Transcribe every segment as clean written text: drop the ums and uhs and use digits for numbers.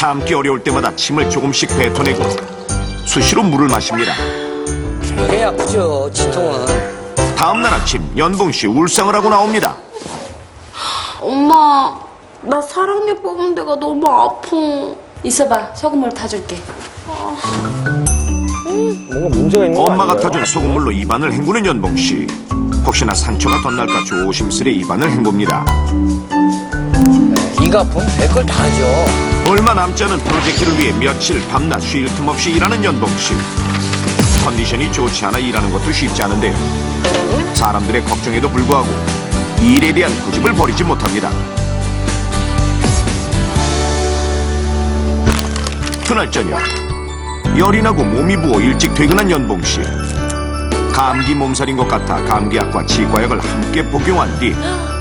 참기 어려울 때마다 침을 조금씩 뱉어내고 수시로 물을 마십니다. 배 아프죠, 치통은. 다음날 아침 연봉씨 울상을 하고 나옵니다. 엄마, 나 사랑니 뽑은 데가 너무 아파. 있어봐, 소금물 타줄게. 뭔가 문제가 있는 거 엄마가 아닌가요? 타준 소금물로 입안을 헹구는 연봉씨. 혹시나 상처가 덧날까 조심스레 입안을 헹굽니다. 이가 아프면 별걸 다 하죠. 얼마 남지 않은 프로젝트를 위해 며칠 밤낮 쉴 틈 없이 일하는 연봉씨. 컨디션이 좋지 않아 일하는 것도 쉽지 않은데요. 사람들의 걱정에도 불구하고 일에 대한 고집을 버리지 못합니다. 그날 저녁 열이 나고 몸이 부어 일찍 퇴근한 연봉씨. 감기 몸살인 것 같아 감기약과 치과약을 함께 복용한 뒤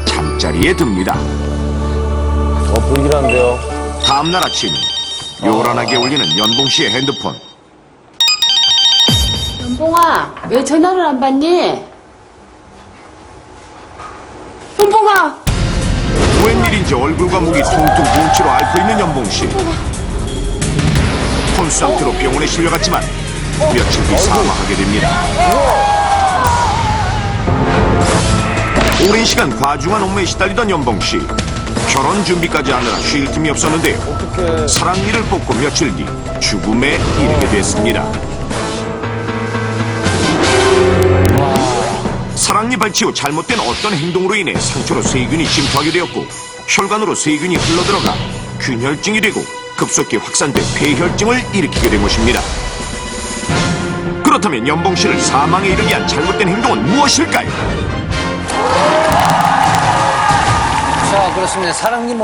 잠자리에 듭니다. 불길한데요. 다음날 아침 요란하게 울리는 연봉씨의 핸드폰. 연봉아, 왜 전화를 안 받니? 연봉아! 웬일인지 얼굴과 목이 퉁퉁 부은 채로 앓고 있는 연봉씨. 폰 상태로 병원에 실려갔지만 며칠 뒤 사망하게 됩니다. 오랜 시간 과중한 업무에 시달리던 연봉씨. 결혼 준비까지 하느라 쉴 틈이 없었는데요. 사랑니를 뽑고 며칠 뒤 죽음에 이르게 됐습니다. 사랑니 발치 후 잘못된 어떤 행동으로 인해 상처로 세균이 침투하게 되었고 혈관으로 세균이 흘러들어가 균혈증이 되고 급속히 확산돼 폐혈증을 일으키게 된 것입니다. 그렇다면 연봉씨를 사망에 이르게 한 잘못된 행동은 무엇일까요? 자, 그렇습니다. 사랑니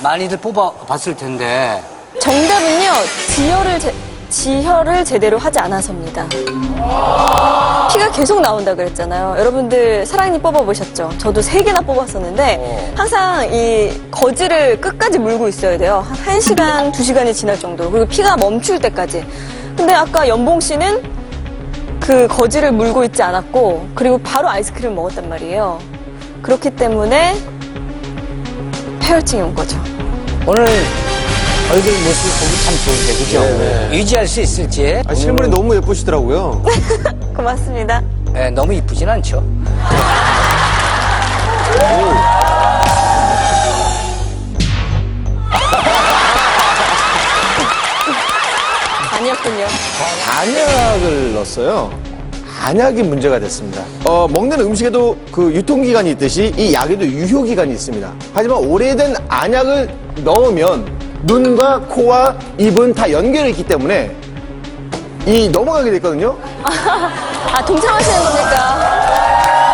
많이들 뽑아봤을 텐데. 정답은요, 지혈을 제대로 하지 않아서입니다. 피가 계속 나온다 그랬잖아요. 여러분들 사랑니 뽑아보셨죠? 저도 3개나 뽑았었는데 항상 이 거지를 끝까지 물고 있어야 돼요. 한 1시간, 2시간이 지날 정도로. 그리고 피가 멈출 때까지. 근데 아까 연봉 씨는 그 거지를 물고 있지 않았고 그리고 바로 아이스크림을 먹었단 말이에요. 그렇기 때문에 폐혈증이 온 거죠. 오늘 얼굴 모습 보기 참 좋은데, 그죠? 유지할 수 있을지. 실물이 너무 예쁘시더라고요. 고맙습니다. 네, 너무 이쁘진 않죠. 아니었군요. 안약을 넣었어요. 안약이 문제가 됐습니다. 먹는 음식에도 그 유통기간이 있듯이 이 약에도 유효기간이 있습니다. 하지만 오래된 안약을 넣으면 눈과 코와 입은 다 연결이 있기 때문에 이 넘어가게 됐거든요. 아, 동참하시는 겁니까?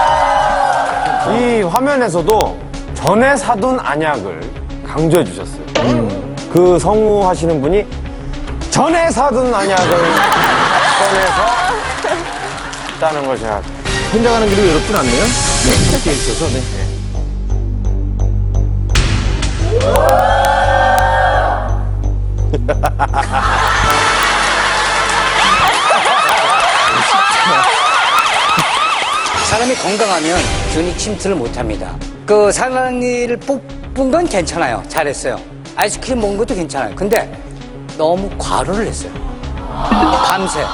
이 화면에서도 전에 사둔 안약을 강조해 주셨어요. 그 성우하시는 분이 전에 사둔 안약을 꺼내서 있다는 걸 제가 혼자 가는 길이 외롭진 않네요. 네, 이렇게 있어서. 네. 사람이 건강하면 균이 침투를 못합니다. 그 사랑니를 뽑은 건 괜찮아요. 잘했어요. 아이스크림 먹은 것도 괜찮아요. 근데 너무 과로를 했어요. 밤새.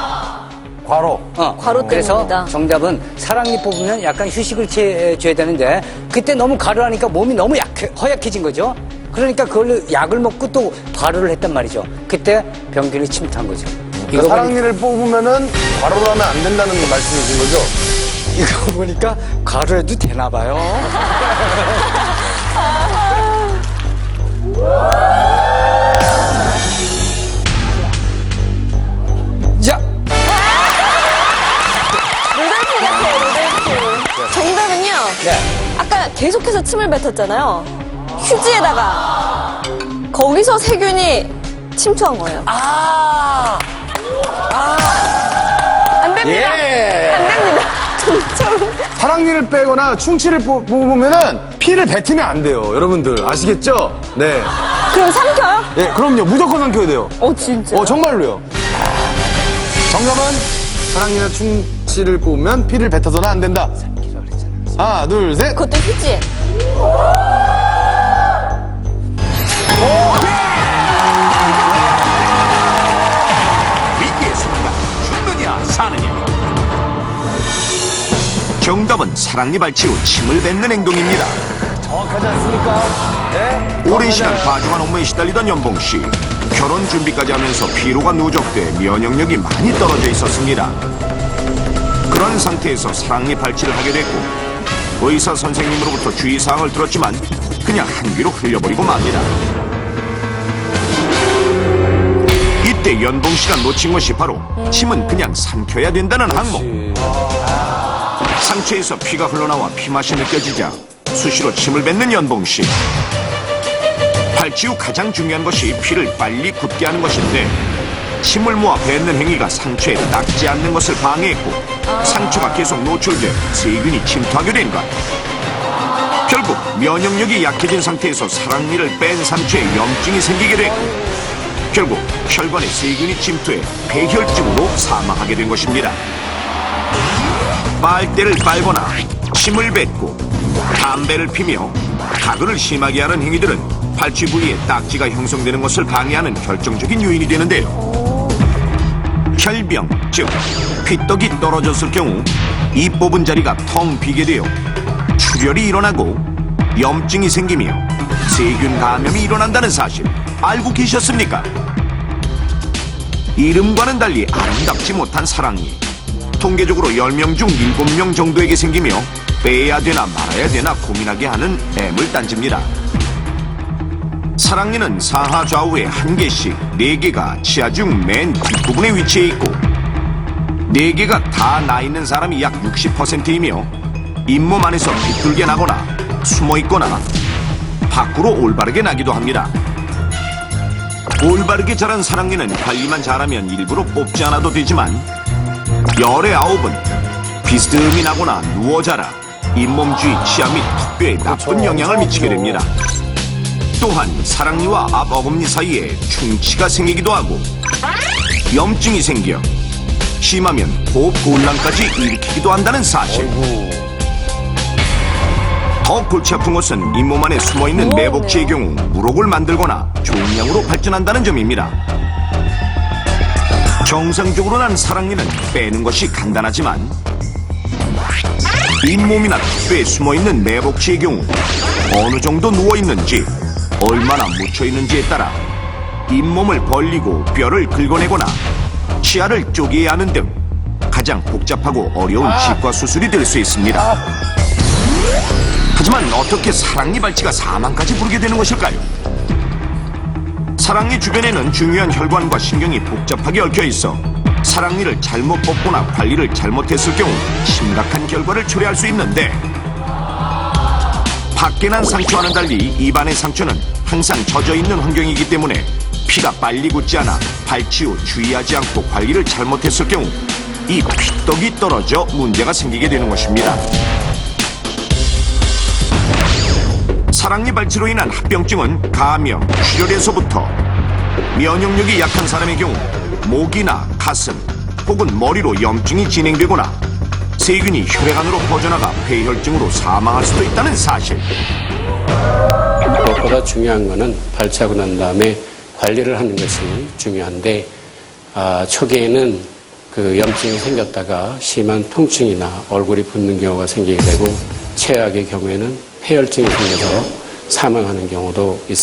과로. 과로 그래서 때문입니다. 정답은 사랑니 뽑으면 약간 휴식을 취해줘야 되는데 그때 너무 과로하니까 몸이 너무 허약해진 거죠. 그러니까 그걸로 약을 먹고 또 과로를 했단 말이죠. 그때 병균이 침투한 거죠. 그러니까 사랑니를 뽑으면은 과로를 하면 안 된다는 말씀이신 거죠? 이거 보니까 과로해도 되나 봐요. 자, 루돌프 같아요, 루돌프. 정답은요, 네. 아까 계속해서 침을 뱉었잖아요. 휴지에다가 거기서 세균이 침투한 거예요. 안 됩니다. 예. 안 됩니다. 정답은 사랑니를 빼거나 충치를 뽑으면은 피를 뱉으면 안 돼요. 여러분들 아시겠죠? 네. 그럼 삼켜요? 예, 그럼요. 무조건 삼켜야 돼요. 진짜. 정말로요. 정답은 사랑니나 충치를 뽑으면 피를 뱉어서는 안 된다. 하나, 둘, 셋. 그것도 휴지에. 사랑니 발치 후 침을 뱉는 행동입니다. 정확하지 않습니까? 네? 오랜 시간 과중한 업무에 시달리던 연봉씨. 결혼 준비까지 하면서 피로가 누적돼 면역력이 많이 떨어져 있었습니다. 그런 상태에서 사랑니 발치를 하게 됐고 의사 선생님으로부터 주의사항을 들었지만 그냥 한 귀로 흘려버리고 맙니다. 이때 연봉씨가 놓친 것이 바로 침은 그냥 삼켜야 된다는 항목. 상처에서 피가 흘러나와 피맛이 느껴지자 수시로 침을 뱉는 연봉씨. 발치 후 가장 중요한 것이 피를 빨리 굳게 하는 것인데 침을 모아 뱉는 행위가 상처에 닿지 않는 것을 방해했고 상처가 계속 노출돼 세균이 침투하게 된 것. 결국 면역력이 약해진 상태에서 사랑니를 뺀 상처에 염증이 생기게 됐고 결국 혈관에 세균이 침투해 폐혈증으로 사망하게 된 것입니다. 빨대를 빨거나 침을 뱉고 담배를 피며 가글을 심하게 하는 행위들은 발치 부위에 딱지가 형성되는 것을 방해하는 결정적인 요인이 되는데요. 혈병, 즉 피떡이 떨어졌을 경우 이 뽑은 자리가 텅 비게 되어 출혈이 일어나고 염증이 생기며 세균 감염이 일어난다는 사실 알고 계셨습니까? 이름과는 달리 아름답지 못한 사랑니. 통계적으로 10명 중 7명 정도에게 생기며 빼야 되나 말아야 되나 고민하게 하는 애물단지입니다. 사랑니는 사하 좌우에 한 개씩 4개가 치아 중 맨 뒷부분에 위치해 있고 4개가 다 나 있는 사람이 약 60%이며 잇몸 안에서 비뚤게 나거나 숨어 있거나 밖으로 올바르게 나기도 합니다. 올바르게 자란 사랑니는 관리만 잘하면 일부러 뽑지 않아도 되지만 열의 9은 비스듬히 나거나 누워 자라 잇몸 주위 치아 및 턱뼈에 나쁜 영향을 미치게 됩니다. 또한 사랑니와 앞 어금니 사이에 충치가 생기기도 하고 염증이 생겨 심하면 호흡 곤란까지 일으키기도 한다는 사실. 더 골치 아픈 것은 잇몸 안에 숨어있는 매복치의 경우 물혹을 만들거나 종양으로 발전한다는 점입니다. 정상적으로 난 사랑니는 빼는 것이 간단하지만 잇몸이나 턱뼈에 숨어있는 매복치의 경우 어느 정도 누워있는지 얼마나 묻혀있는지에 따라 잇몸을 벌리고 뼈를 긁어내거나 치아를 쪼개야 하는 등 가장 복잡하고 어려운 치과 수술이 될 수 있습니다. 하지만 어떻게 사랑니 발치가 사망까지 부르게 되는 것일까요? 사랑니 주변에는 중요한 혈관과 신경이 복잡하게 얽혀 있어 사랑니를 잘못 뽑거나 관리를 잘못했을 경우 심각한 결과를 초래할 수 있는데 밖에 난 상처와는 달리 입안의 상처는 항상 젖어 있는 환경이기 때문에 피가 빨리 굳지 않아 발치 후 주의하지 않고 관리를 잘못했을 경우 이 피떡이 떨어져 문제가 생기게 되는 것입니다. 사랑니 발치로 인한 합병증은 감염, 출혈에서부터 면역력이 약한 사람의 경우 목이나 가슴 혹은 머리로 염증이 진행되거나 세균이 혈액 안으로 퍼져나가 폐혈증으로 사망할 수도 있다는 사실. 무엇보다 중요한 것은 발치하고 난 다음에 관리를 하는 것이 중요한데 초기에는 그 염증이 생겼다가 심한 통증이나 얼굴이 붓는 경우가 생기게 되고 최악의 경우에는 폐혈증이 생겨서 사망하는 경우도 있습니다.